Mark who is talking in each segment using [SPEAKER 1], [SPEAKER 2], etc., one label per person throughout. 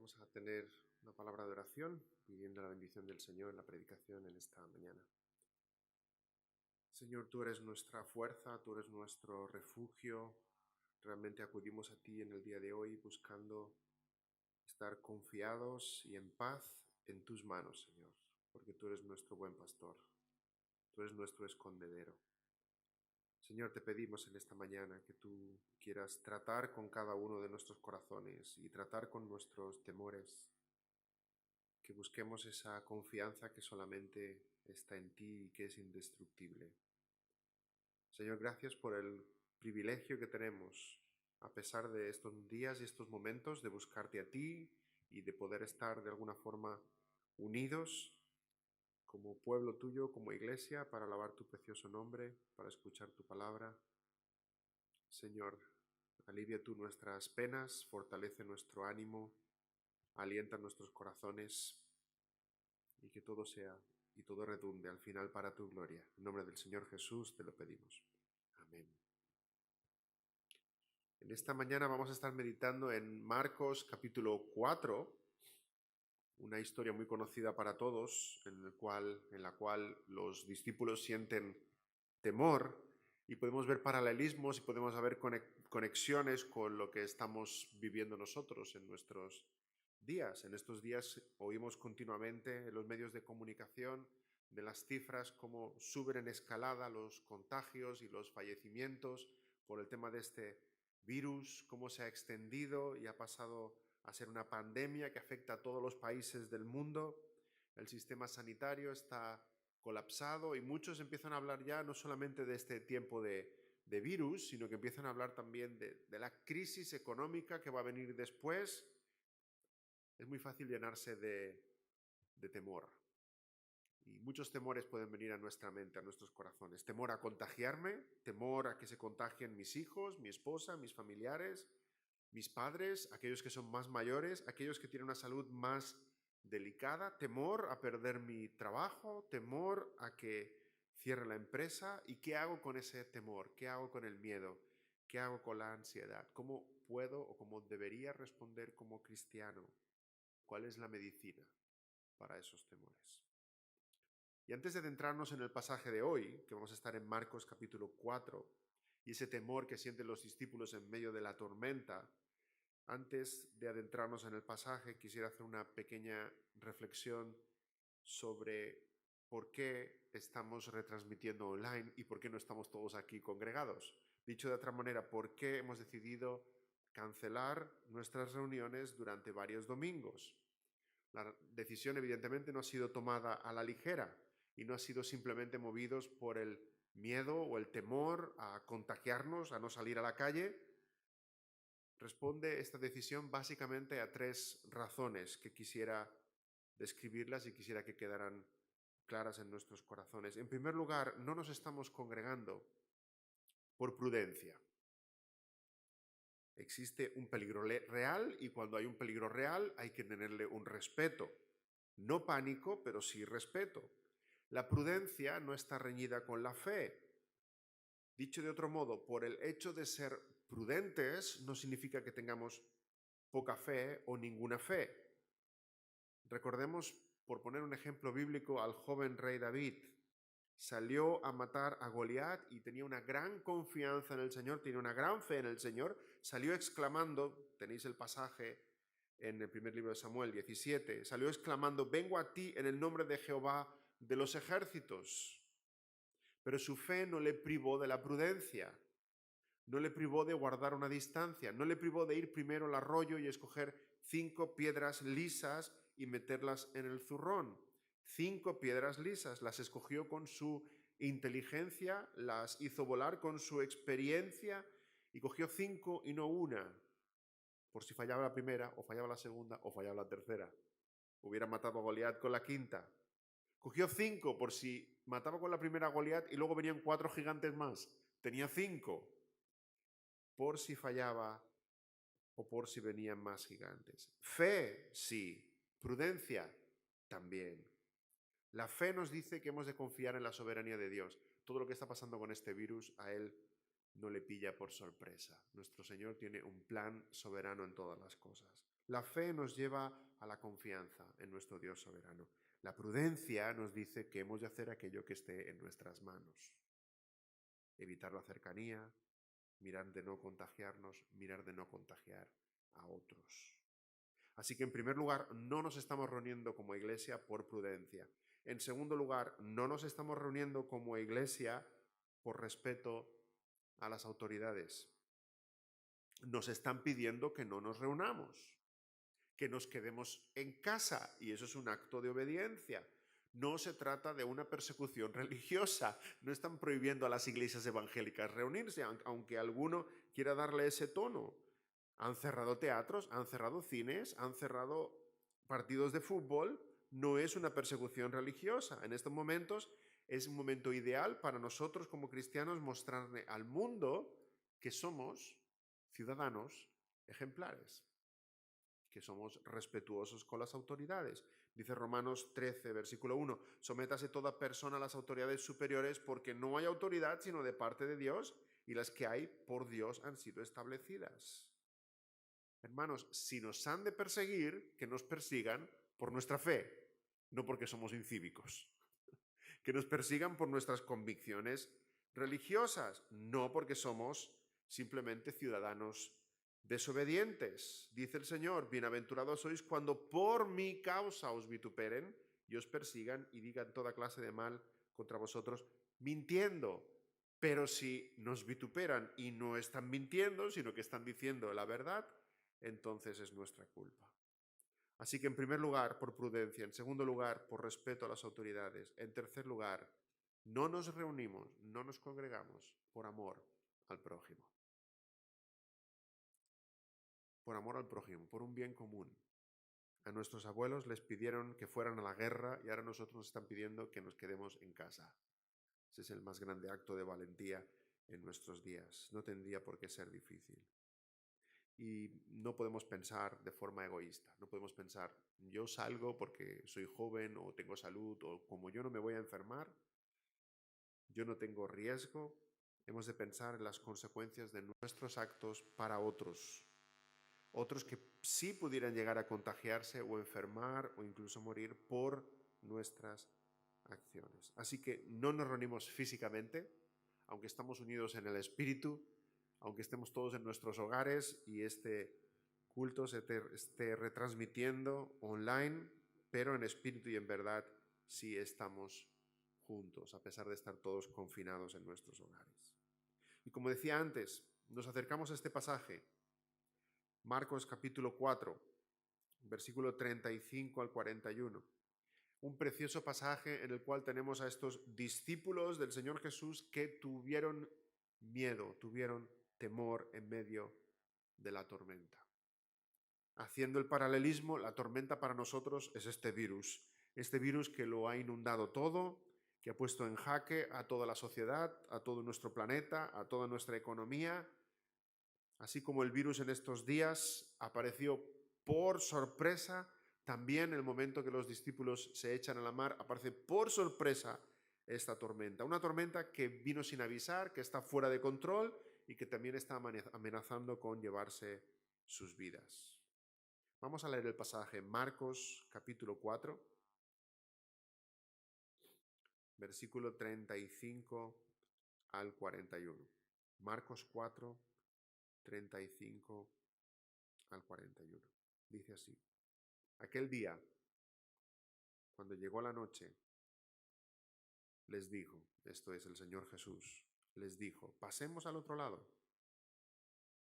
[SPEAKER 1] Vamos a tener una palabra de oración pidiendo la bendición del Señor en la predicación en esta mañana. Señor, tú eres nuestra fuerza, tú eres nuestro refugio. Realmente acudimos a ti en el día de hoy buscando estar confiados y en paz en tus manos, Señor, porque tú eres nuestro buen pastor, tú eres nuestro escondedero. Señor, te pedimos en esta mañana que tú quieras tratar con cada uno de nuestros corazones y tratar con nuestros temores, que busquemos esa confianza que solamente está en ti y que es indestructible. Señor, gracias por el privilegio que tenemos, a pesar de estos días y estos momentos, de buscarte a ti y de poder estar de alguna forma unidos como pueblo tuyo, como iglesia, para alabar tu precioso nombre, para escuchar tu palabra. Señor, alivia tú nuestras penas, fortalece nuestro ánimo, alienta nuestros corazones y que todo sea y todo redunde al final para tu gloria. En nombre del Señor Jesús te lo pedimos. Amén. En esta mañana vamos a estar meditando en Marcos capítulo 4, una historia muy conocida para todos, en la cual los discípulos sienten temor y podemos ver paralelismos y podemos ver conexiones con lo que estamos viviendo nosotros en nuestros días. En estos días oímos continuamente en los medios de comunicación de las cifras cómo suben en escalada los contagios y los fallecimientos por el tema de este virus, cómo se ha extendido y ha pasado a ser una pandemia que afecta a todos los países del mundo. El sistema sanitario está colapsado y muchos empiezan a hablar ya no solamente de este tiempo de virus, sino que empiezan a hablar también de la crisis económica que va a venir después. Es muy fácil llenarse de temor. Y muchos temores pueden venir a nuestra mente, a nuestros corazones. Temor a contagiarme, temor a que se contagien mis hijos, mi esposa, mis familiares, mis padres, aquellos que son más mayores, aquellos que tienen una salud más delicada, temor a perder mi trabajo, temor a que cierre la empresa. ¿Y qué hago con ese temor? ¿Qué hago con el miedo? ¿Qué hago con la ansiedad? ¿Cómo puedo o cómo debería responder como cristiano? ¿Cuál es la medicina para esos temores? Y antes de adentrarnos en el pasaje de hoy, que vamos a estar en Marcos capítulo 4, y ese temor que sienten los discípulos en medio de la tormenta, antes de adentrarnos en el pasaje, quisiera hacer una pequeña reflexión sobre por qué estamos retransmitiendo online y por qué no estamos todos aquí congregados. Dicho de otra manera, ¿por qué hemos decidido cancelar nuestras reuniones durante varios domingos? La decisión evidentemente no ha sido tomada a la ligera y no ha sido simplemente movidos por el miedo o el temor a contagiarnos, a no salir a la calle. Responde esta decisión básicamente a tres razones que quisiera describirlas y quisiera que quedaran claras en nuestros corazones. En primer lugar, no nos estamos congregando por prudencia. Existe un peligro real y cuando hay un peligro real hay que tenerle un respeto. No pánico, pero sí respeto. La prudencia no está reñida con la fe. Dicho de otro modo, por el hecho de ser prudentes no significa que tengamos poca fe o ninguna fe. Recordemos, por poner un ejemplo bíblico, al joven rey David. Salió a matar a Goliat y tenía una gran confianza en el Señor, tenía una gran fe en el Señor. Salió exclamando, tenéis el pasaje en el primer libro de Samuel 17, salió exclamando, vengo a ti en el nombre de Jehová de los ejércitos. Pero su fe no le privó de la prudencia, no le privó de guardar una distancia, no le privó de ir primero al arroyo y escoger 5 piedras lisas y meterlas en el zurrón. 5 piedras lisas, las escogió con su inteligencia, las hizo volar con su experiencia y cogió 5 y no una, por si fallaba la primera o fallaba la segunda o fallaba la tercera. Hubiera matado a Goliat con la quinta. Cogió 5 por si mataba con la primera a Goliat y luego venían 4 gigantes más. Tenía 5 por si fallaba o por si venían más gigantes. Fe, sí. Prudencia, también. La fe nos dice que hemos de confiar en la soberanía de Dios. Todo lo que está pasando con este virus a Él no le pilla por sorpresa. Nuestro Señor tiene un plan soberano en todas las cosas. La fe nos lleva a la confianza en nuestro Dios soberano. La prudencia nos dice que hemos de hacer aquello que esté en nuestras manos. Evitar la cercanía, mirar de no contagiarnos, mirar de no contagiar a otros. Así que en primer lugar, no nos estamos reuniendo como iglesia por prudencia. En segundo lugar, no nos estamos reuniendo como iglesia por respeto a las autoridades. Nos están pidiendo que no nos reunamos, que nos quedemos en casa, y eso es un acto de obediencia. No se trata de una persecución religiosa. No están prohibiendo a las iglesias evangélicas reunirse, aunque alguno quiera darle ese tono. Han cerrado teatros, han cerrado cines, han cerrado partidos de fútbol. No es una persecución religiosa. En estos momentos es un momento ideal para nosotros como cristianos mostrarle al mundo que somos ciudadanos ejemplares, que somos respetuosos con las autoridades. Dice Romanos 13, versículo 1, sométase toda persona a las autoridades superiores porque no hay autoridad sino de parte de Dios y las que hay por Dios han sido establecidas. Hermanos, si nos han de perseguir, que nos persigan por nuestra fe, no porque somos incívicos. Que nos persigan por nuestras convicciones religiosas, no porque somos simplemente ciudadanos desobedientes. Dice el Señor, bienaventurados sois cuando por mi causa os vituperen y os persigan y digan toda clase de mal contra vosotros, mintiendo. Pero si nos vituperan y no están mintiendo, sino que están diciendo la verdad, entonces es nuestra culpa. Así que en primer lugar, por prudencia, en segundo lugar, por respeto a las autoridades, en tercer lugar, no nos reunimos, no nos congregamos por amor al prójimo. Por amor al prójimo, por un bien común. A nuestros abuelos les pidieron que fueran a la guerra y ahora nosotros nos están pidiendo que nos quedemos en casa. Ese es el más grande acto de valentía en nuestros días. No tendría por qué ser difícil. Y no podemos pensar de forma egoísta. No podemos pensar, yo salgo porque soy joven o tengo salud o como yo no me voy a enfermar, yo no tengo riesgo. Hemos de pensar en las consecuencias de nuestros actos para otros. Otros que sí pudieran llegar a contagiarse o enfermar o incluso morir por nuestras acciones. Así que no nos reunimos físicamente, aunque estamos unidos en el espíritu, aunque estemos todos en nuestros hogares y este culto se esté retransmitiendo online, pero en espíritu y en verdad sí estamos juntos, a pesar de estar todos confinados en nuestros hogares. Y como decía antes, nos acercamos a este pasaje, Marcos capítulo 4, versículo 35 al 41. Un precioso pasaje en el cual tenemos a estos discípulos del Señor Jesús que tuvieron miedo, tuvieron temor en medio de la tormenta. Haciendo el paralelismo, la tormenta para nosotros es este virus que lo ha inundado todo, que ha puesto en jaque a toda la sociedad, a todo nuestro planeta, a toda nuestra economía. Así como el virus en estos días apareció por sorpresa, también en el momento que los discípulos se echan a la mar, aparece por sorpresa esta tormenta. Una tormenta que vino sin avisar, que está fuera de control y que también está amenazando con llevarse sus vidas. Vamos a leer el pasaje Marcos capítulo 4, versículo 35 al 41. Marcos 4, 35 al 41. Dice así: aquel día, cuando llegó la noche, les dijo, esto es el Señor Jesús, les dijo, pasemos al otro lado.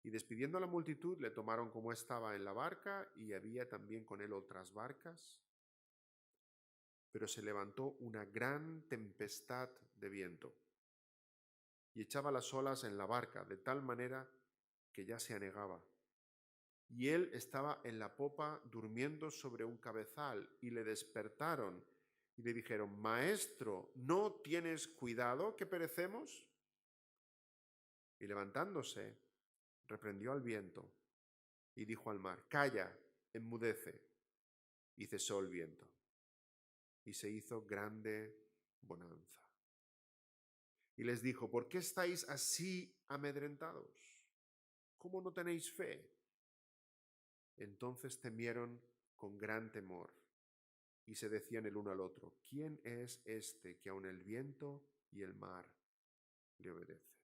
[SPEAKER 1] Y despidiendo a la multitud, le tomaron como estaba en la barca, y había también con él otras barcas. Pero se levantó una gran tempestad de viento, y echaba las olas en la barca, de tal manera que ya se anegaba. Y él estaba en la popa durmiendo sobre un cabezal, y le despertaron y le dijeron, Maestro, ¿no tienes cuidado que perecemos? Y levantándose, reprendió al viento y dijo al mar, calla, enmudece. Y cesó el viento. Y se hizo grande bonanza. Y les dijo, ¿por qué estáis así amedrentados? ¿Cómo no tenéis fe? Entonces temieron con gran temor y se decían el uno al otro: ¿quién es este que aun el viento y el mar le obedecen?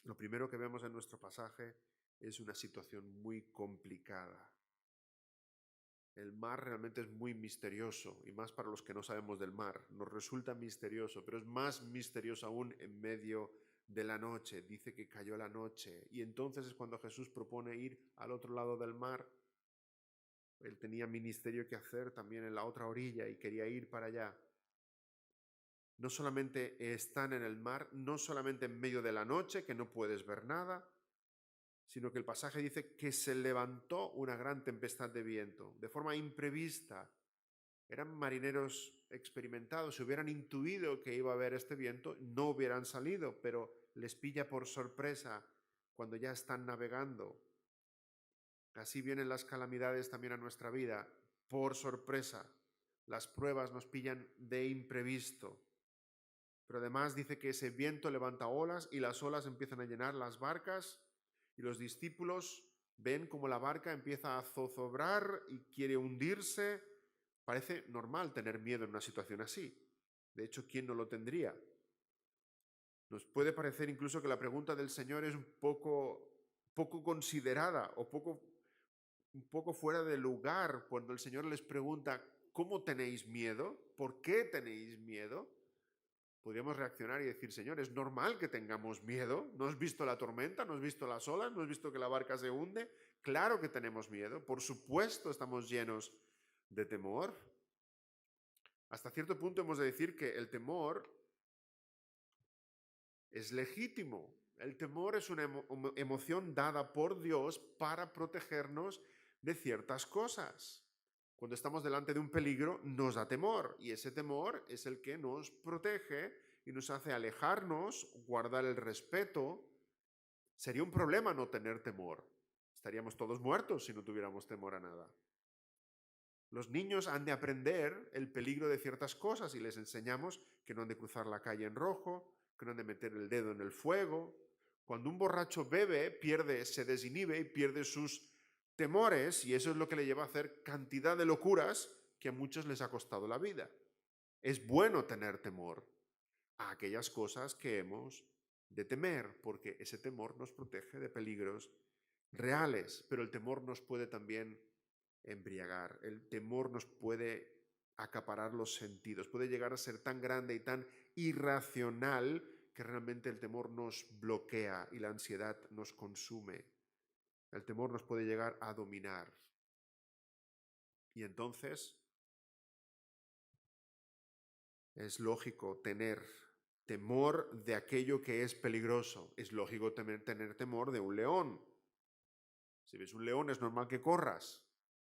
[SPEAKER 1] Lo primero que vemos en nuestro pasaje es una situación muy complicada. El mar realmente es muy misterioso, y más para los que no sabemos del mar. Nos resulta misterioso, pero es más misterioso aún en medio de la noche. Dice que cayó la noche, y entonces es cuando Jesús propone ir al otro lado del mar. Él tenía ministerio que hacer también en la otra orilla y quería ir para allá. No solamente están en el mar, no solamente en medio de la noche, que no puedes ver nada, sino que el pasaje dice que se levantó una gran tempestad de viento, de forma imprevista. Eran marineros experimentados, si hubieran intuido que iba a haber este viento, no hubieran salido, pero les pilla por sorpresa cuando ya están navegando. Así vienen las calamidades también a nuestra vida, por sorpresa. Las pruebas nos pillan de imprevisto. Pero además dice que ese viento levanta olas y las olas empiezan a llenar las barcas y los discípulos ven como la barca empieza a zozobrar y quiere hundirse. Parece normal tener miedo en una situación así. De hecho, ¿quién no lo tendría? Nos puede parecer incluso que la pregunta del Señor es un poco considerada o un poco fuera de lugar cuando el Señor les pregunta: ¿cómo tenéis miedo? ¿Por qué tenéis miedo? Podríamos reaccionar y decir: Señor, es normal que tengamos miedo. ¿No has visto la tormenta? ¿No has visto las olas? ¿No has visto que la barca se hunde? Claro que tenemos miedo. Por supuesto estamos llenos de temor. Hasta cierto punto hemos de decir que el temor es legítimo. El temor es una emoción dada por Dios para protegernos de ciertas cosas. Cuando estamos delante de un peligro, nos da temor, y ese temor es el que nos protege y nos hace alejarnos, guardar el respeto. Sería un problema no tener temor. Estaríamos todos muertos si no tuviéramos temor a nada. Los niños han de aprender el peligro de ciertas cosas y les enseñamos que no han de cruzar la calle en rojo, que no han de meter el dedo en el fuego. Cuando un borracho bebe, se desinhibe y pierde sus temores, y eso es lo que le lleva a hacer cantidad de locuras que a muchos les ha costado la vida. Es bueno tener temor a aquellas cosas que hemos de temer, porque ese temor nos protege de peligros reales, pero el temor nos puede también embriagar, el temor nos puede acaparar los sentidos, puede llegar a ser tan grande y tan irracional que realmente el temor nos bloquea y la ansiedad nos consume. El temor nos puede llegar a dominar. Y entonces es lógico tener temor de aquello que es peligroso. Es lógico tener temor de un león. Si ves un león es normal que corras.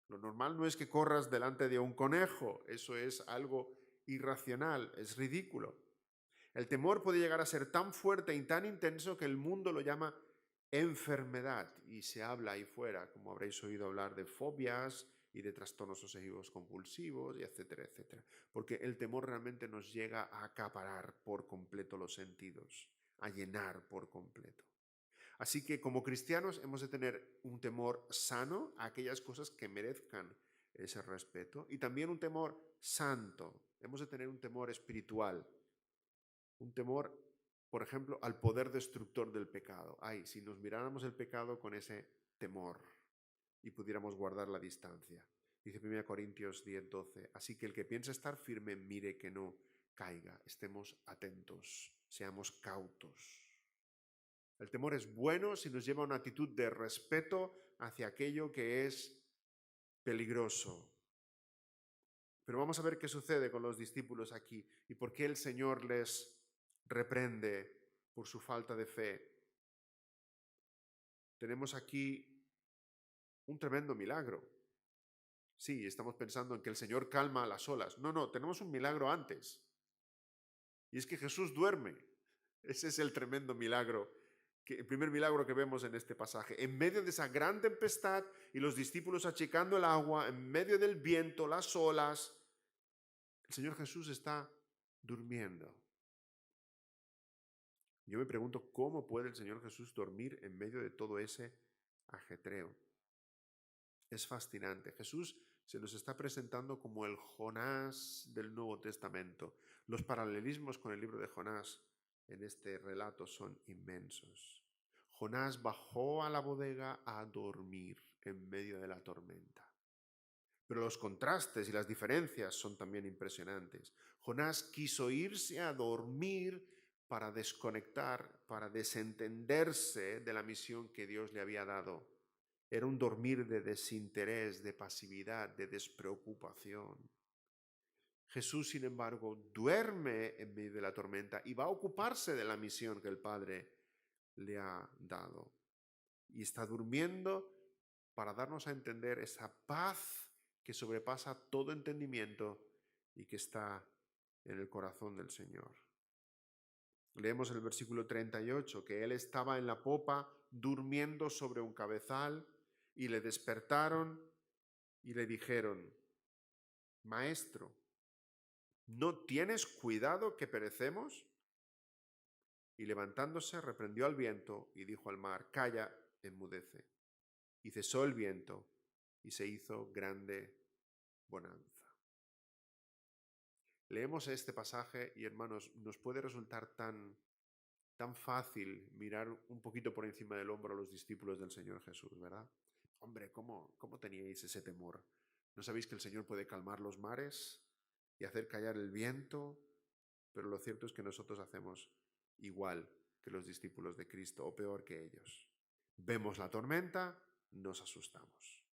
[SPEAKER 1] Lo normal no es que corras delante de un conejo. Eso es algo irracional, es ridículo. El temor puede llegar a ser tan fuerte y tan intenso que el mundo lo llama enfermedad, y se habla ahí fuera, como habréis oído hablar, de fobias y de trastornos obsesivos compulsivos, y etcétera, etcétera. Porque el temor realmente nos llega a acaparar por completo los sentidos, a llenar por completo. Así que como cristianos hemos de tener un temor sano a aquellas cosas que merezcan ese respeto, y también un temor santo. Hemos de tener un temor espiritual, un temor, por ejemplo, al poder destructor del pecado. Ay, si nos miráramos el pecado con ese temor y pudiéramos guardar la distancia. Dice 1 Corintios 10:12, así que el que piensa estar firme, mire que no caiga. Estemos atentos, seamos cautos. El temor es bueno si nos lleva a una actitud de respeto hacia aquello que es peligroso. Pero vamos a ver qué sucede con los discípulos aquí y por qué el Señor les reprende por su falta de fe. Tenemos aquí un tremendo milagro. Sí, estamos pensando en que el Señor calma las olas. No, tenemos un milagro antes. Y es que Jesús duerme. Ese es el tremendo milagro, el primer milagro que vemos en este pasaje. En medio de esa gran tempestad y los discípulos achicando el agua, en medio del viento, las olas, el Señor Jesús está durmiendo. Yo me pregunto, ¿cómo puede el Señor Jesús dormir en medio de todo ese ajetreo? Es fascinante. Jesús se nos está presentando como el Jonás del Nuevo Testamento. Los paralelismos con el libro de Jonás en este relato son inmensos. Jonás bajó a la bodega a dormir en medio de la tormenta. Pero los contrastes y las diferencias son también impresionantes. Jonás quiso irse a dormir para desconectar, para desentenderse de la misión que Dios le había dado. Era un dormir de desinterés, de pasividad, de despreocupación. Jesús, sin embargo, duerme en medio de la tormenta y va a ocuparse de la misión que el Padre le ha dado. Y está durmiendo para darnos a entender esa paz que sobrepasa todo entendimiento y que está en el corazón del Señor. Leemos el versículo 38, que él estaba en la popa durmiendo sobre un cabezal y le despertaron y le dijeron: Maestro, ¿no tienes cuidado que perecemos? Y levantándose reprendió al viento y dijo al mar: Calla, enmudece. Y cesó el viento y se hizo grande bonanza. Leemos este pasaje y, hermanos, nos puede resultar tan fácil mirar un poquito por encima del hombro a los discípulos del Señor Jesús, ¿verdad? Hombre, ¿cómo teníais ese temor? ¿No sabéis que el Señor puede calmar los mares y hacer callar el viento? Pero lo cierto es que nosotros hacemos igual que los discípulos de Cristo, o peor que ellos. Vemos la tormenta, nos asustamos.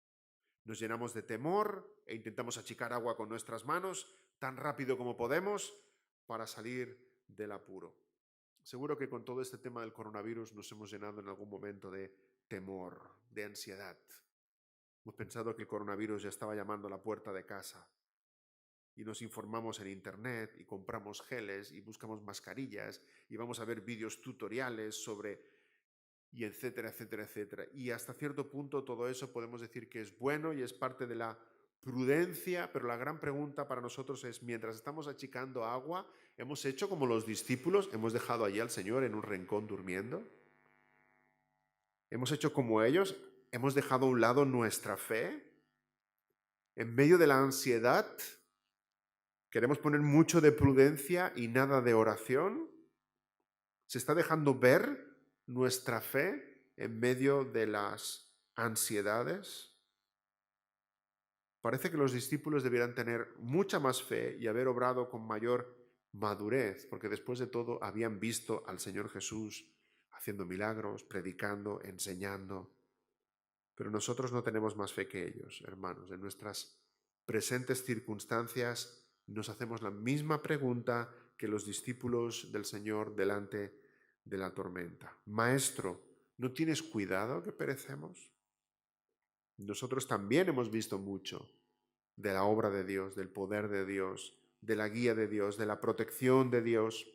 [SPEAKER 1] Nos llenamos de temor e intentamos achicar agua con nuestras manos tan rápido como podemos para salir del apuro. Seguro que con todo este tema del coronavirus nos hemos llenado en algún momento de temor, de ansiedad. Hemos pensado que el coronavirus ya estaba llamando a la puerta de casa y nos informamos en internet y compramos geles y buscamos mascarillas y vamos a ver vídeos tutoriales sobre y etcétera, etcétera, etcétera. Y hasta cierto punto todo eso podemos decir que es bueno y es parte de la prudencia, pero la gran pregunta para nosotros es, mientras estamos achicando agua, ¿hemos hecho como los discípulos? ¿Hemos dejado allí al Señor en un rincón durmiendo? ¿Hemos hecho como ellos? ¿Hemos dejado a un lado nuestra fe? En medio de la ansiedad, ¿queremos poner mucho de prudencia y nada de oración? ¿Se está dejando ver nuestra fe en medio de las ansiedades? Parece que los discípulos debieran tener mucha más fe y haber obrado con mayor madurez, porque después de todo habían visto al Señor Jesús haciendo milagros, predicando, enseñando. Pero nosotros no tenemos más fe que ellos, hermanos. En nuestras presentes circunstancias nos hacemos la misma pregunta que los discípulos del Señor delante de la tormenta. Maestro, ¿no tienes cuidado que perecemos? Nosotros también hemos visto mucho de la obra de Dios, del poder de Dios, de la guía de Dios, de la protección de Dios.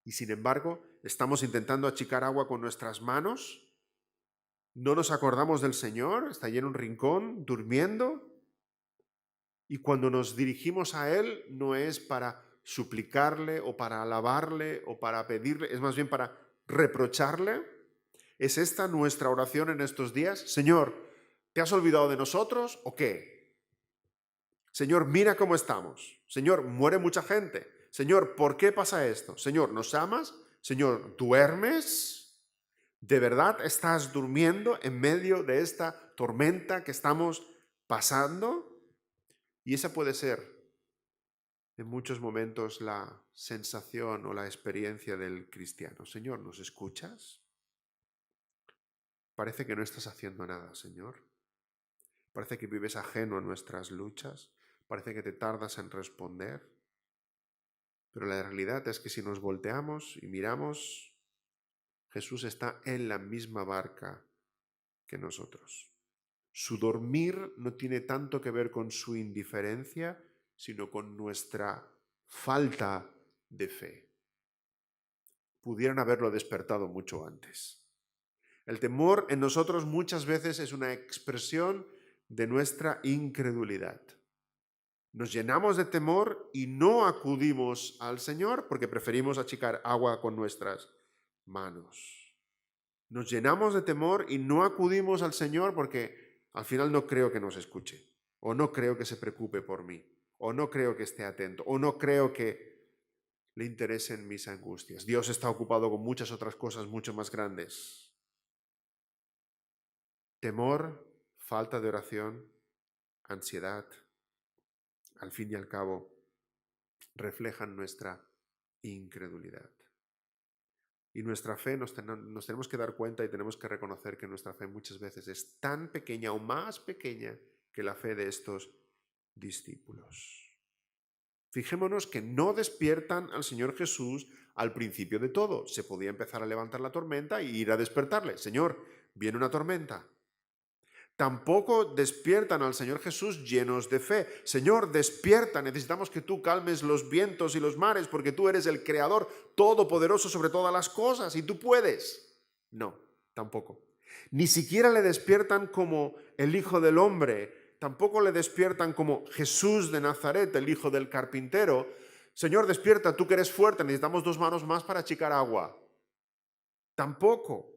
[SPEAKER 1] Y sin embargo, estamos intentando achicar agua con nuestras manos. No nos acordamos del Señor, está allí en un rincón, durmiendo. Y cuando nos dirigimos a Él, no es para suplicarle o para alabarle o para pedirle, es más bien para reprocharle. ¿Es esta nuestra oración en estos días? Señor, ¿te has olvidado de nosotros o qué? Señor, mira cómo estamos. Señor, muere mucha gente. Señor, ¿por qué pasa esto? Señor, ¿nos amas? Señor, ¿duermes? ¿De verdad estás durmiendo en medio de esta tormenta que estamos pasando? Y esa puede ser en muchos momentos la sensación o la experiencia del cristiano. Señor, ¿nos escuchas? Parece que no estás haciendo nada, Señor. Parece que vives ajeno a nuestras luchas. Parece que te tardas en responder. Pero la realidad es que si nos volteamos y miramos, Jesús está en la misma barca que nosotros. Su dormir no tiene tanto que ver con su indiferencia, sino con nuestra falta de fe. Pudieran haberlo despertado mucho antes. El temor en nosotros muchas veces es una expresión de nuestra incredulidad. Nos llenamos de temor y no acudimos al Señor porque preferimos achicar agua con nuestras manos. Nos llenamos de temor y no acudimos al Señor porque al final no creo que nos escuche, o no creo que se preocupe por mí, o no creo que esté atento, o no creo que le interesen mis angustias. Dios está ocupado con muchas otras cosas mucho más grandes. Temor, falta de oración, ansiedad, al fin y al cabo, reflejan nuestra incredulidad. Y nuestra fe nos tenemos que dar cuenta y tenemos que reconocer que nuestra fe muchas veces es tan pequeña o más pequeña que la fe de estos discípulos. Fijémonos que no despiertan al Señor Jesús al principio de todo. Se podía empezar a levantar la tormenta y ir a despertarle. Señor, viene una tormenta. Tampoco despiertan al Señor Jesús llenos de fe. Señor, despierta, necesitamos que tú calmes los vientos y los mares porque tú eres el Creador todopoderoso sobre todas las cosas y tú puedes. No, tampoco. Ni siquiera le despiertan como el Hijo del Hombre, tampoco le despiertan como Jesús de Nazaret, el hijo del carpintero. Señor, despierta, tú que eres fuerte, necesitamos 2 manos más para achicar agua. Tampoco.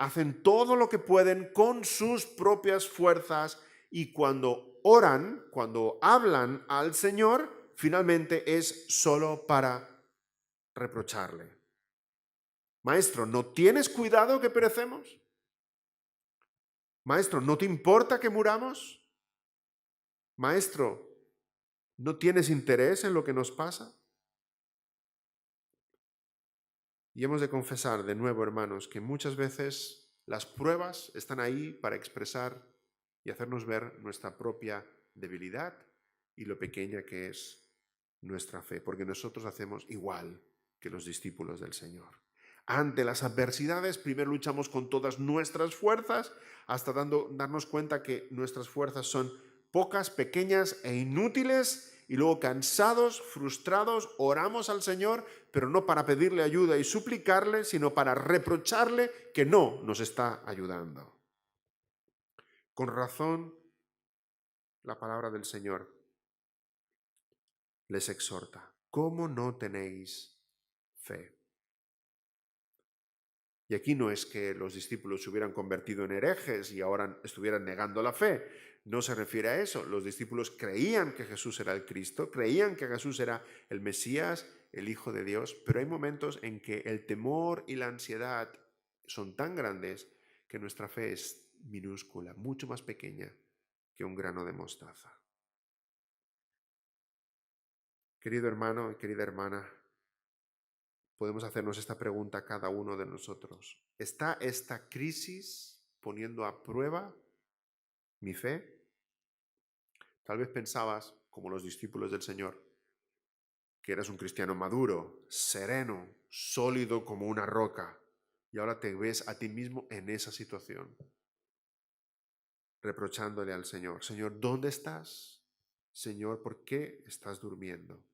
[SPEAKER 1] Hacen todo lo que pueden con sus propias fuerzas y cuando oran, cuando hablan al Señor, finalmente es solo para reprocharle. Maestro, ¿no tienes cuidado que perecemos? Maestro, ¿no te importa que muramos? Maestro, ¿no tienes interés en lo que nos pasa? Y hemos de confesar de nuevo, hermanos, que muchas veces las pruebas están ahí para expresar y hacernos ver nuestra propia debilidad y lo pequeña que es nuestra fe, porque nosotros hacemos igual que los discípulos del Señor. Ante las adversidades, primero luchamos con todas nuestras fuerzas, hasta darnos cuenta que nuestras fuerzas son pocas, pequeñas e inútiles, y luego cansados, frustrados, oramos al Señor, pero no para pedirle ayuda y suplicarle, sino para reprocharle que no nos está ayudando. Con razón, la palabra del Señor les exhorta: ¿cómo no tenéis fe? Y aquí no es que los discípulos se hubieran convertido en herejes y ahora estuvieran negando la fe. No se refiere a eso. Los discípulos creían que Jesús era el Cristo, creían que Jesús era el Mesías, el Hijo de Dios, pero hay momentos en que el temor y la ansiedad son tan grandes que nuestra fe es minúscula, mucho más pequeña que un grano de mostaza. Querido hermano y querida hermana, podemos hacernos esta pregunta a cada uno de nosotros. ¿Está esta crisis poniendo a prueba mi fe? Tal vez pensabas, como los discípulos del Señor, que eras un cristiano maduro, sereno, sólido como una roca, y ahora te ves a ti mismo en esa situación, reprochándole al Señor: Señor, ¿dónde estás? Señor, ¿por qué estás durmiendo?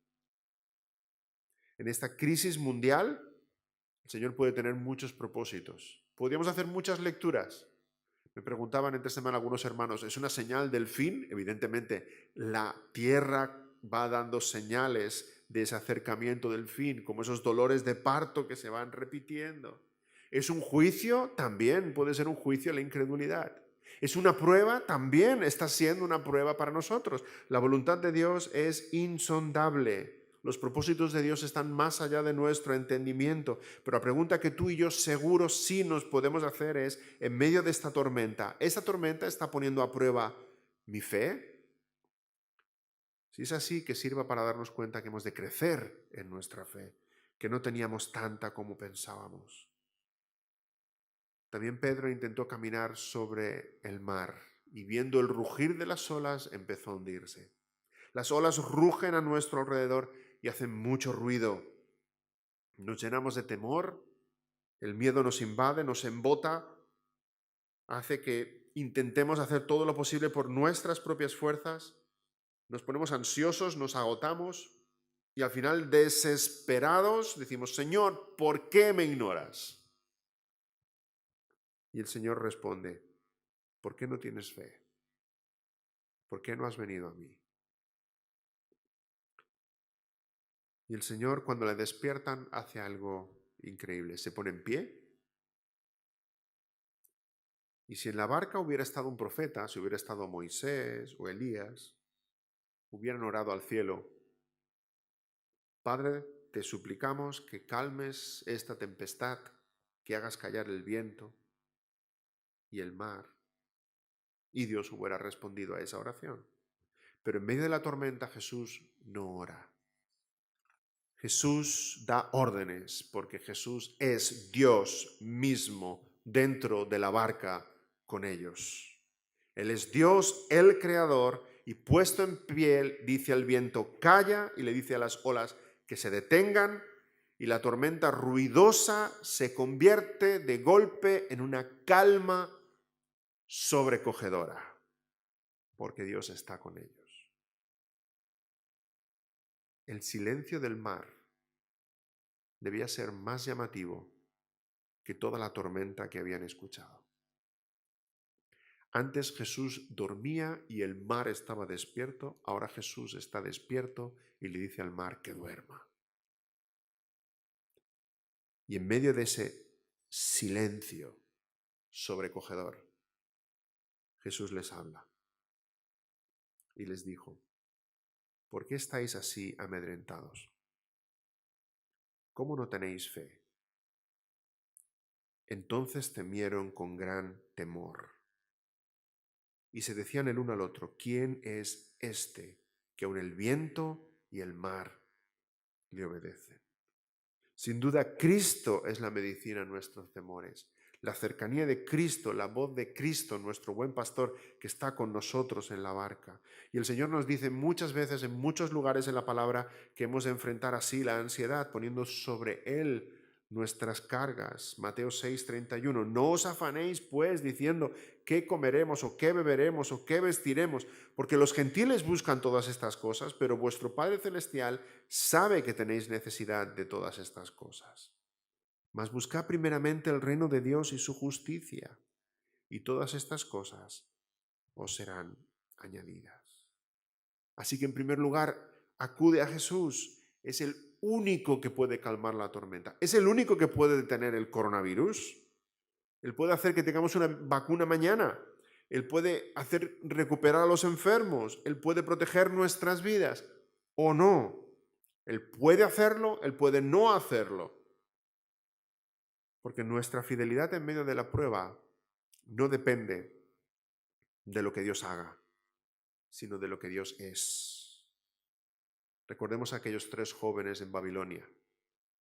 [SPEAKER 1] En esta crisis mundial, el Señor puede tener muchos propósitos. Podríamos hacer muchas lecturas. Me preguntaban entre semana algunos hermanos, ¿es una señal del fin? Evidentemente, la tierra va dando señales de ese acercamiento del fin, como esos dolores de parto que se van repitiendo. ¿Es un juicio? También puede ser un juicio a la incredulidad. ¿Es una prueba? También está siendo una prueba para nosotros. La voluntad de Dios es insondable. Los propósitos de Dios están más allá de nuestro entendimiento. Pero la pregunta que tú y yo seguro sí nos podemos hacer es, en medio de esta tormenta, ¿esta tormenta está poniendo a prueba mi fe? Si es así, que sirva para darnos cuenta que hemos de crecer en nuestra fe, que no teníamos tanta como pensábamos. También Pedro intentó caminar sobre el mar y viendo el rugir de las olas empezó a hundirse. Las olas rugen a nuestro alrededor y hacen mucho ruido. Nos llenamos de temor, el miedo nos invade, nos embota, hace que intentemos hacer todo lo posible por nuestras propias fuerzas, nos ponemos ansiosos, nos agotamos y al final, desesperados, decimos: Señor, ¿por qué me ignoras? Y el Señor responde: ¿por qué no tienes fe? ¿Por qué no has venido a mí? Y el Señor, cuando le despiertan, hace algo increíble. Se pone en pie Y si en la barca hubiera estado un profeta, si hubiera estado Moisés o Elías, hubieran orado al cielo: Padre, te suplicamos que calmes esta tempestad, que hagas callar el viento y el mar. Y Dios hubiera respondido a esa oración. Pero en medio de la tormenta Jesús no ora. Jesús da órdenes porque Jesús es Dios mismo dentro de la barca con ellos. Él es Dios, el Creador, y puesto en pie dice al viento: calla, y le dice a las olas que se detengan, y la tormenta ruidosa se convierte de golpe en una calma sobrecogedora, porque Dios está con ellos. El silencio del mar debía ser más llamativo que toda la tormenta que habían escuchado. Antes Jesús dormía y el mar estaba despierto, ahora Jesús está despierto y le dice al mar que duerma. Y en medio de ese silencio sobrecogedor, Jesús les habla y les dijo: ¿por qué estáis así amedrentados? ¿Cómo no tenéis fe? Entonces temieron con gran temor y se decían el uno al otro: ¿quién es este que aun el viento y el mar le obedecen? Sin duda, Cristo es la medicina a nuestros temores. La cercanía de Cristo, la voz de Cristo, nuestro buen pastor, que está con nosotros en la barca. Y el Señor nos dice muchas veces, en muchos lugares en la palabra, que hemos de enfrentar así la ansiedad, poniendo sobre Él nuestras cargas. Mateo 6:31. No os afanéis, pues, diciendo: ¿qué comeremos, o qué beberemos, o qué vestiremos? Porque los gentiles buscan todas estas cosas, pero vuestro Padre Celestial sabe que tenéis necesidad de todas estas cosas. Mas buscad primeramente el reino de Dios y su justicia, y todas estas cosas os serán añadidas. Así que, en primer lugar, acude a Jesús. Es el único que puede calmar la tormenta. Es el único que puede detener el coronavirus. Él puede hacer que tengamos una vacuna mañana. Él puede hacer recuperar a los enfermos. Él puede proteger nuestras vidas. ¿O no? Él puede hacerlo, Él puede no hacerlo. Porque nuestra fidelidad en medio de la prueba no depende de lo que Dios haga, sino de lo que Dios es. Recordemos a aquellos 3 jóvenes en Babilonia.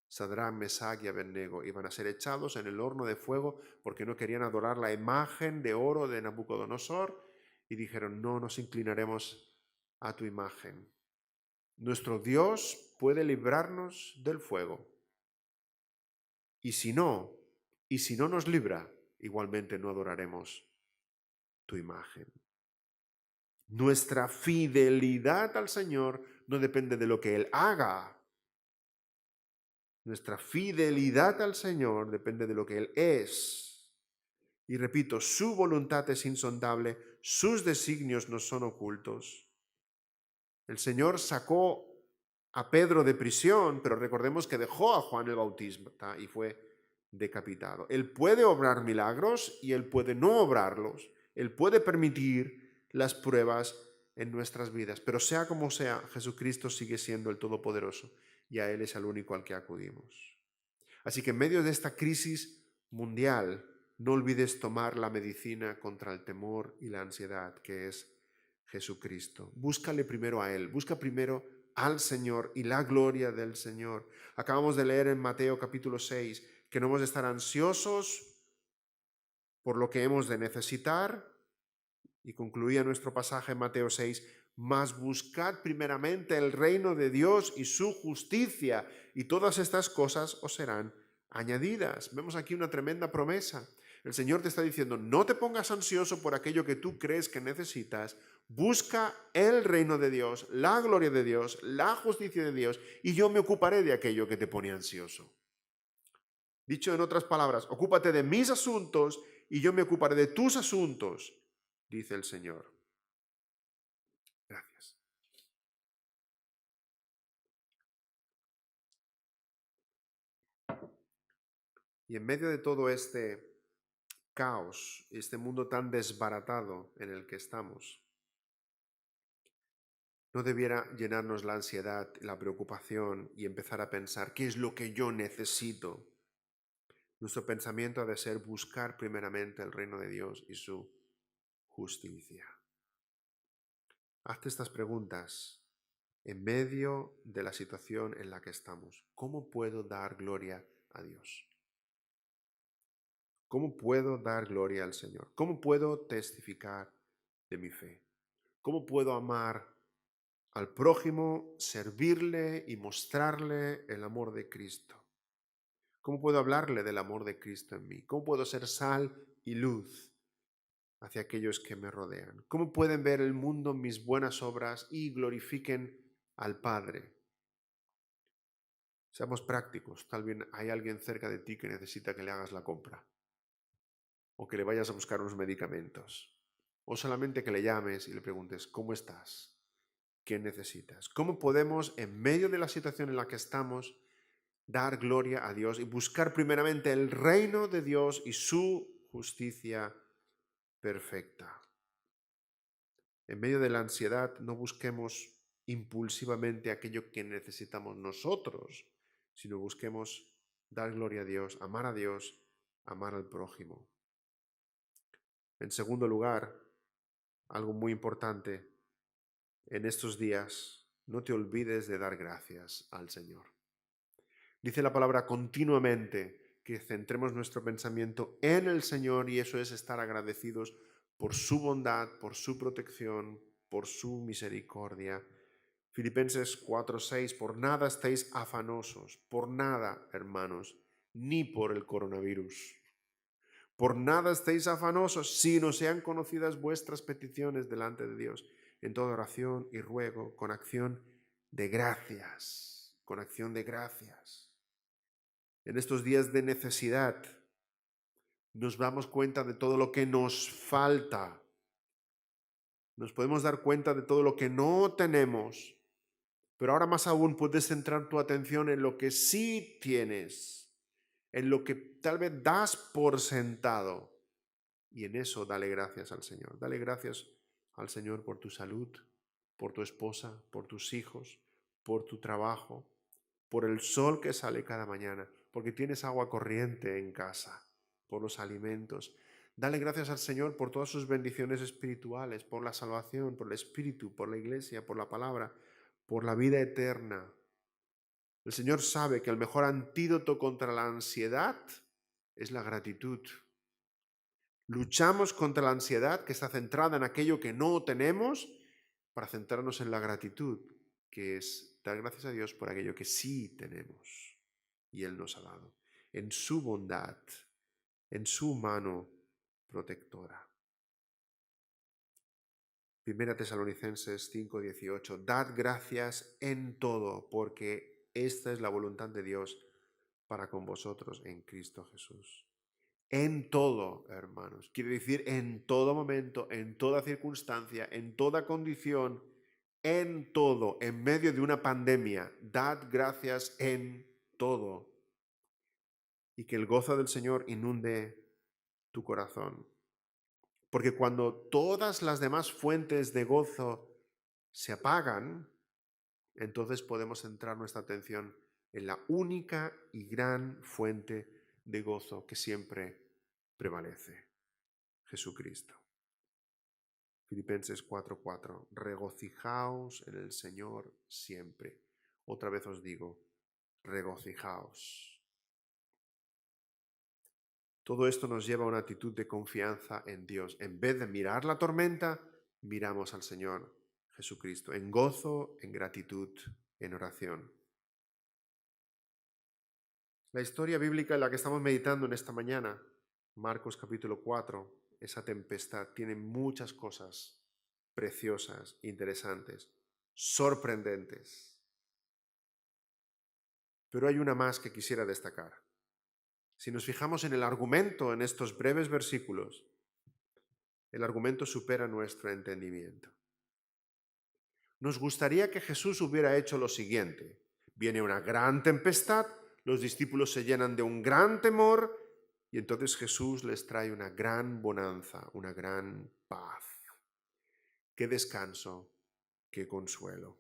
[SPEAKER 1] Sadrán, Mesach y Abednego iban a ser echados en el horno de fuego porque no querían adorar la imagen de oro de Nabucodonosor y dijeron: no nos inclinaremos a tu imagen. Nuestro Dios puede librarnos del fuego. Y si no nos libra, igualmente no adoraremos tu imagen. Nuestra fidelidad al Señor no depende de lo que Él haga. Nuestra fidelidad al Señor depende de lo que Él es. Y repito, su voluntad es insondable, sus designios no son ocultos. El Señor sacó a Pedro de prisión, pero recordemos que dejó a Juan el Bautista y fue decapitado. Él puede obrar milagros y Él puede no obrarlos. Él puede permitir las pruebas en nuestras vidas, pero sea como sea, Jesucristo sigue siendo el Todopoderoso y a Él es el único al que acudimos. Así que en medio de esta crisis mundial, no olvides tomar la medicina contra el temor y la ansiedad, que es Jesucristo. Búscale primero a Él, busca primero al Señor y la gloria del Señor. Acabamos de leer en Mateo capítulo 6 que no hemos de estar ansiosos por lo que hemos de necesitar, y concluía nuestro pasaje en Mateo 6: mas buscad primeramente el reino de Dios y su justicia, y todas estas cosas os serán añadidas. Vemos aquí una tremenda promesa. El Señor te está diciendo: no te pongas ansioso por aquello que tú crees que necesitas. Busca el reino de Dios, la gloria de Dios, la justicia de Dios, y yo me ocuparé de aquello que te pone ansioso. Dicho en otras palabras, ocúpate de mis asuntos y yo me ocuparé de tus asuntos, dice el Señor. Gracias. Y en medio de todo este caos, este mundo tan desbaratado en el que estamos, no debiera llenarnos la ansiedad, la preocupación y empezar a pensar, ¿qué es lo que yo necesito? Nuestro pensamiento ha de ser buscar primeramente el reino de Dios y su justicia. Hazte estas preguntas en medio de la situación en la que estamos. ¿Cómo puedo dar gloria a Dios? ¿Cómo puedo dar gloria al Señor? ¿Cómo puedo testificar de mi fe? ¿Cómo puedo amar al prójimo, servirle y mostrarle el amor de Cristo? ¿Cómo puedo hablarle del amor de Cristo en mí? ¿Cómo puedo ser sal y luz hacia aquellos que me rodean? ¿Cómo pueden ver el mundo mis buenas obras y glorifiquen al Padre? Seamos prácticos. Tal vez hay alguien cerca de ti que necesita que le hagas la compra o que le vayas a buscar unos medicamentos o solamente que le llames y le preguntes, ¿cómo estás? ¿Qué necesitas? ¿Cómo podemos, en medio de la situación en la que estamos, dar gloria a Dios y buscar primeramente el reino de Dios y su justicia perfecta? En medio de la ansiedad, no busquemos impulsivamente aquello que necesitamos nosotros, sino busquemos dar gloria a Dios, amar al prójimo. En segundo lugar, algo muy importante, en estos días, no te olvides de dar gracias al Señor. Dice la palabra continuamente que centremos nuestro pensamiento en el Señor y eso es estar agradecidos por su bondad, por su protección, por su misericordia. Filipenses 4:6, por nada estéis afanosos, por nada, hermanos, ni por el coronavirus. Por nada estéis afanosos, sino sean conocidas vuestras peticiones delante de Dios, en toda oración y ruego, con acción de gracias, con acción de gracias. En estos días de necesidad, nos damos cuenta de todo lo que nos falta. Nos podemos dar cuenta de todo lo que no tenemos, pero ahora más aún puedes centrar tu atención en lo que sí tienes, en lo que tal vez das por sentado. Y en eso dale gracias al Señor. Dale gracias al Señor por tu salud, por tu esposa, por tus hijos, por tu trabajo, por el sol que sale cada mañana, porque tienes agua corriente en casa, por los alimentos. Dale gracias al Señor por todas sus bendiciones espirituales, por la salvación, por el Espíritu, por la iglesia, por la palabra, por la vida eterna. El Señor sabe que el mejor antídoto contra la ansiedad es la gratitud. Luchamos contra la ansiedad que está centrada en aquello que no tenemos para centrarnos en la gratitud, que es dar gracias a Dios por aquello que sí tenemos y Él nos ha dado, en su bondad, en su mano protectora. Primera Tesalonicenses 5:18, dad gracias en todo, porque esta es la voluntad de Dios para con vosotros en Cristo Jesús. En todo, hermanos. Quiere decir en todo momento, en toda circunstancia, en toda condición, en todo, en medio de una pandemia. Dad gracias en todo. Y que el gozo del Señor inunde tu corazón. Porque cuando todas las demás fuentes de gozo se apagan, entonces podemos centrar nuestra atención en la única y gran fuente de gozo que siempre prevalece. Jesucristo. Filipenses 4:4. Regocijaos en el Señor siempre. Otra vez os digo, regocijaos. Todo esto nos lleva a una actitud de confianza en Dios. En vez de mirar la tormenta, miramos al Señor Jesucristo, en gozo, en gratitud, en oración. La historia bíblica en la que estamos meditando en esta mañana, Marcos capítulo 4, esa tempestad, tiene muchas cosas preciosas, interesantes, sorprendentes. Pero hay una más que quisiera destacar. Si nos fijamos en el argumento en estos breves versículos, el argumento supera nuestro entendimiento. Nos gustaría que Jesús hubiera hecho lo siguiente. Viene una gran tempestad, los discípulos se llenan de un gran temor Y entonces Jesús les trae una gran bonanza, una gran paz. Qué descanso, qué consuelo.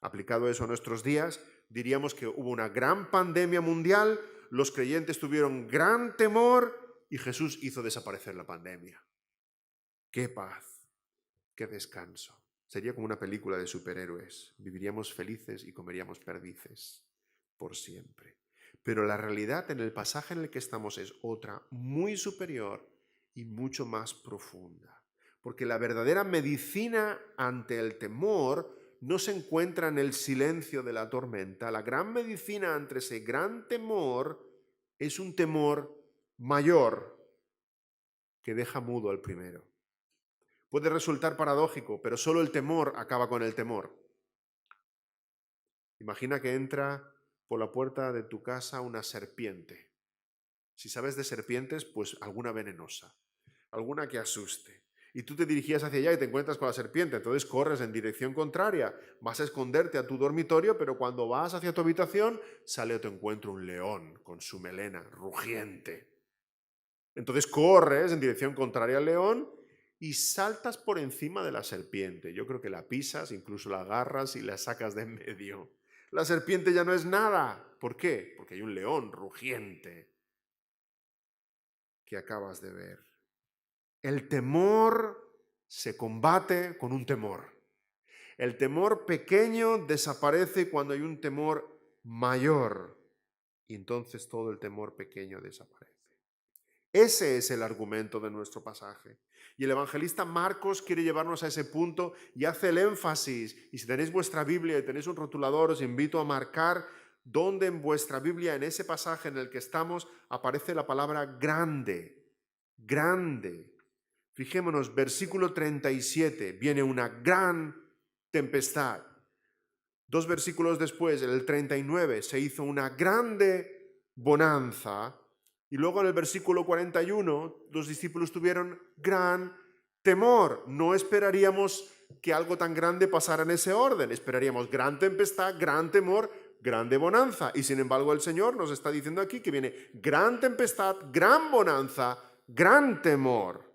[SPEAKER 1] Aplicado eso a nuestros días, diríamos que hubo una gran pandemia mundial, los creyentes tuvieron gran temor y Jesús hizo desaparecer la pandemia. Qué paz, qué descanso. Sería como una película de superhéroes. Viviríamos felices y comeríamos perdices por siempre. Pero la realidad en el pasaje en el que estamos es otra, muy superior y mucho más profunda. Porque la verdadera medicina ante el temor no se encuentra en el silencio de la tormenta. La gran medicina ante ese gran temor es un temor mayor que deja mudo al primero. Puede resultar paradójico, pero solo el temor acaba con el temor. Imagina que entra por la puerta de tu casa una serpiente. Si sabes de serpientes, pues alguna venenosa, alguna que asuste. Y tú te dirigías hacia allá y te encuentras con la serpiente, entonces corres en dirección contraria, vas a esconderte a tu dormitorio, pero cuando vas hacia tu habitación, sale a tu encuentro un león con su melena rugiente. Entonces corres en dirección contraria al león y saltas por encima de la serpiente. Yo creo que la pisas, incluso la agarras y la sacas de en medio. La serpiente ya no es nada. ¿Por qué? Porque hay un león rugiente que acabas de ver. El temor se combate con un temor. El temor pequeño desaparece cuando hay un temor mayor. Y entonces todo el temor pequeño desaparece. Ese es el argumento de nuestro pasaje. Y el evangelista Marcos quiere llevarnos a ese punto y hace el énfasis. Y si tenéis vuestra Biblia y tenéis un rotulador, os invito a marcar dónde en vuestra Biblia, en ese pasaje en el que estamos, aparece la palabra grande. Grande. Fijémonos, versículo 37, viene una gran tempestad. 2 versículos después, en el 39, se hizo una grande bonanza. Y luego en el versículo 41, los discípulos tuvieron gran temor. No esperaríamos que algo tan grande pasara en ese orden. Esperaríamos gran tempestad, gran temor, grande bonanza. Y sin embargo el Señor nos está diciendo aquí que viene gran tempestad, gran bonanza, gran temor.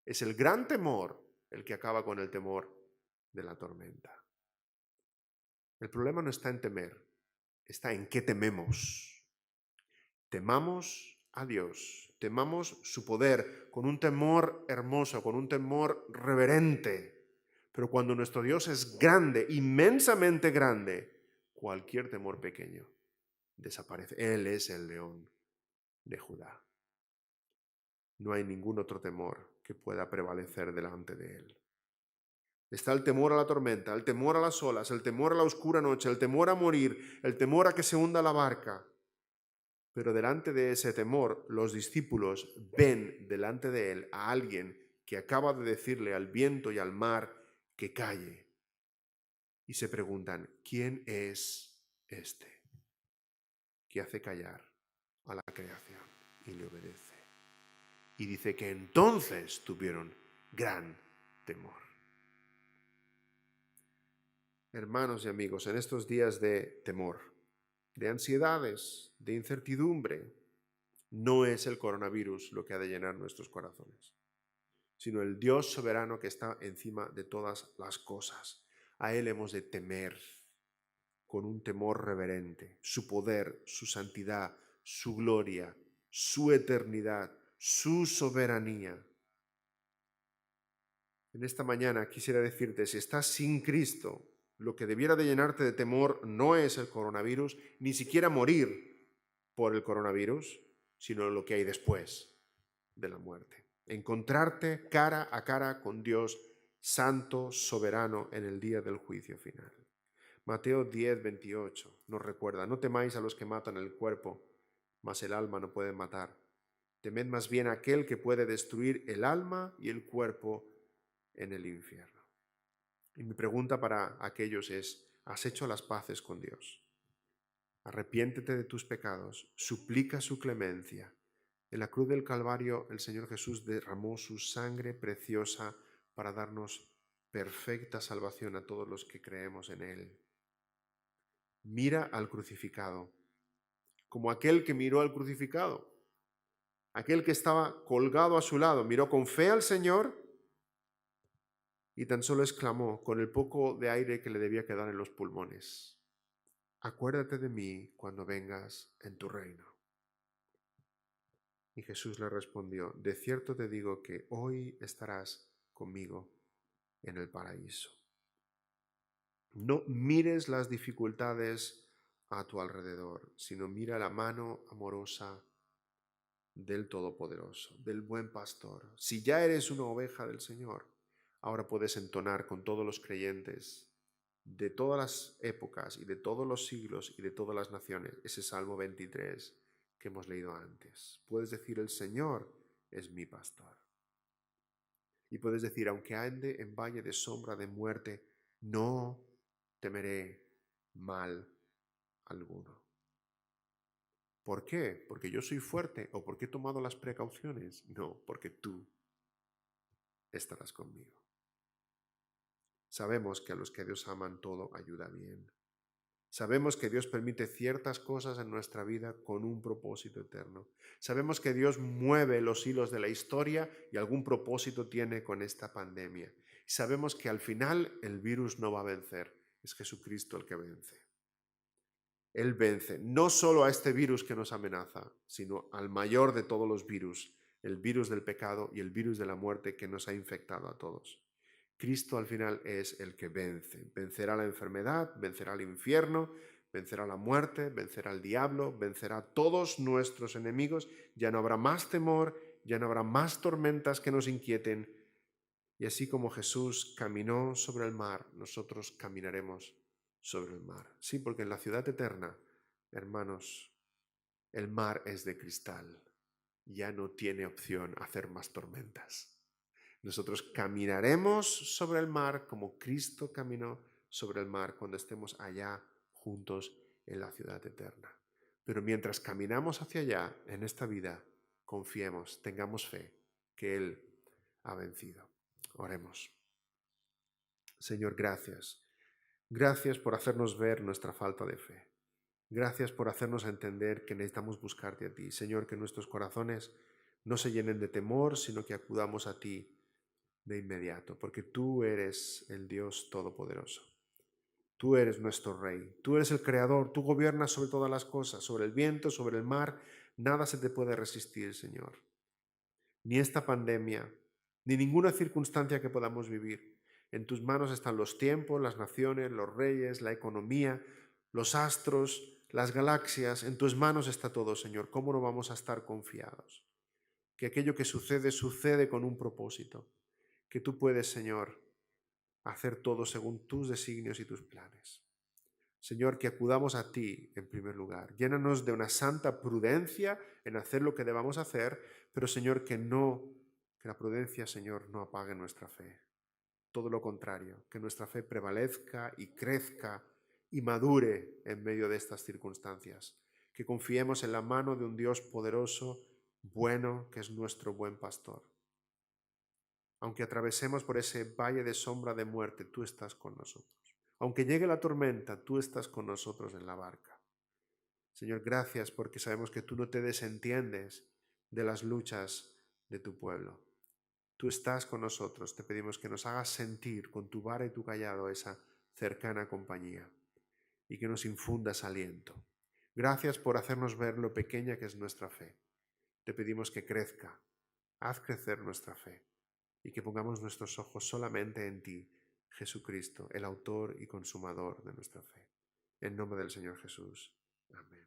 [SPEAKER 1] Es el gran temor el que acaba con el temor de la tormenta. El problema no está en temer, está en qué tememos. Temamos a Dios, temamos su poder con un temor hermoso, con un temor reverente. Pero cuando nuestro Dios es grande, inmensamente grande, cualquier temor pequeño desaparece. Él es el león de Judá. No hay ningún otro temor que pueda prevalecer delante de él. Está el temor a la tormenta, el temor a las olas, el temor a la oscura noche, el temor a morir, el temor a que se hunda la barca. Pero delante de ese temor, los discípulos ven delante de él a alguien que acaba de decirle al viento y al mar que calle. Y se preguntan, ¿quién es este que hace callar a la creación y le obedece? Y dice que entonces tuvieron gran temor. Hermanos y amigos, en estos días de temor, de ansiedades, de incertidumbre, no es el coronavirus lo que ha de llenar nuestros corazones, sino el Dios soberano que está encima de todas las cosas. A Él hemos de temer con un temor reverente, su poder, su santidad, su gloria, su eternidad, su soberanía. En esta mañana quisiera decirte, si estás sin Cristo, lo que debiera de llenarte de temor no es el coronavirus, ni siquiera morir por el coronavirus, sino lo que hay después de la muerte. Encontrarte cara a cara con Dios santo, soberano, en el día del juicio final. Mateo 10, 28 nos recuerda, no temáis a los que matan el cuerpo, mas el alma no pueden matar. Temed más bien a aquel que puede destruir el alma y el cuerpo en el infierno. Y mi pregunta para aquellos es, ¿has hecho las paces con Dios? Arrepiéntete de tus pecados, suplica su clemencia. En la cruz del Calvario el Señor Jesús derramó su sangre preciosa para darnos perfecta salvación a todos los que creemos en Él. Mira al crucificado, como aquel que miró al crucificado. Aquel que estaba colgado a su lado miró con fe al Señor y tan solo exclamó con el poco de aire que le debía quedar en los pulmones: acuérdate de mí cuando vengas en tu reino. Y Jesús le respondió: de cierto te digo que hoy estarás conmigo en el paraíso. No mires las dificultades a tu alrededor, sino mira la mano amorosa del Todopoderoso, del buen pastor. Si ya eres una oveja del Señor, ahora puedes entonar con todos los creyentes de todas las épocas y de todos los siglos y de todas las naciones ese Salmo 23 que hemos leído antes. Puedes decir: el Señor es mi pastor. Y puedes decir: aunque ande en valle de sombra de muerte, no temeré mal alguno. ¿Por qué? ¿Porque yo soy fuerte o porque he tomado las precauciones? No, porque tú estarás conmigo. Sabemos que a los que Dios aman todo ayuda bien. Sabemos que Dios permite ciertas cosas en nuestra vida con un propósito eterno. Sabemos que Dios mueve los hilos de la historia y algún propósito tiene con esta pandemia. Sabemos que al final el virus no va a vencer, es Jesucristo el que vence. Él vence no solo a este virus que nos amenaza, sino al mayor de todos los virus, el virus del pecado y el virus de la muerte que nos ha infectado a todos. Cristo al final es el que vence. Vencerá la enfermedad, vencerá el infierno, vencerá la muerte, vencerá al diablo, vencerá a todos nuestros enemigos. Ya no habrá más temor, ya no habrá más tormentas que nos inquieten. Y así como Jesús caminó sobre el mar, nosotros caminaremos sobre el mar. Sí, porque en la ciudad eterna, hermanos, el mar es de cristal. Ya no tiene opción hacer más tormentas. Nosotros caminaremos sobre el mar como Cristo caminó sobre el mar cuando estemos allá juntos en la ciudad eterna. Pero mientras caminamos hacia allá en esta vida, confiemos, tengamos fe que Él ha vencido. Oremos. Señor, gracias. Gracias por hacernos ver nuestra falta de fe. Gracias por hacernos entender que necesitamos buscarte a ti. Señor, que nuestros corazones no se llenen de temor, sino que acudamos a ti de inmediato, porque tú eres el Dios Todopoderoso. Tú eres nuestro Rey, tú eres el Creador, tú gobiernas sobre todas las cosas, sobre el viento, sobre el mar, nada se te puede resistir, Señor. Ni esta pandemia, ni ninguna circunstancia que podamos vivir. En tus manos están los tiempos, las naciones, los reyes, la economía, los astros, las galaxias. En tus manos está todo, Señor. ¿Cómo no vamos a estar confiados? Que aquello que sucede, sucede con un propósito. Que tú puedes, Señor, hacer todo según tus designios y tus planes. Señor, que acudamos a ti en primer lugar. Llénanos de una santa prudencia en hacer lo que debamos hacer, pero Señor, que la prudencia, Señor, no apague nuestra fe. Todo lo contrario, que nuestra fe prevalezca y crezca y madure en medio de estas circunstancias. Que confiemos en la mano de un Dios poderoso, bueno, que es nuestro buen pastor. Aunque atravesemos por ese valle de sombra de muerte, tú estás con nosotros. Aunque llegue la tormenta, tú estás con nosotros en la barca. Señor, gracias porque sabemos que tú no te desentiendes de las luchas de tu pueblo. Tú estás con nosotros, te pedimos que nos hagas sentir con tu vara y tu callado esa cercana compañía y que nos infundas aliento. Gracias por hacernos ver lo pequeña que es nuestra fe. Te pedimos que crezca, haz crecer nuestra fe y que pongamos nuestros ojos solamente en ti, Jesucristo, el autor y consumador de nuestra fe. En nombre del Señor Jesús. Amén.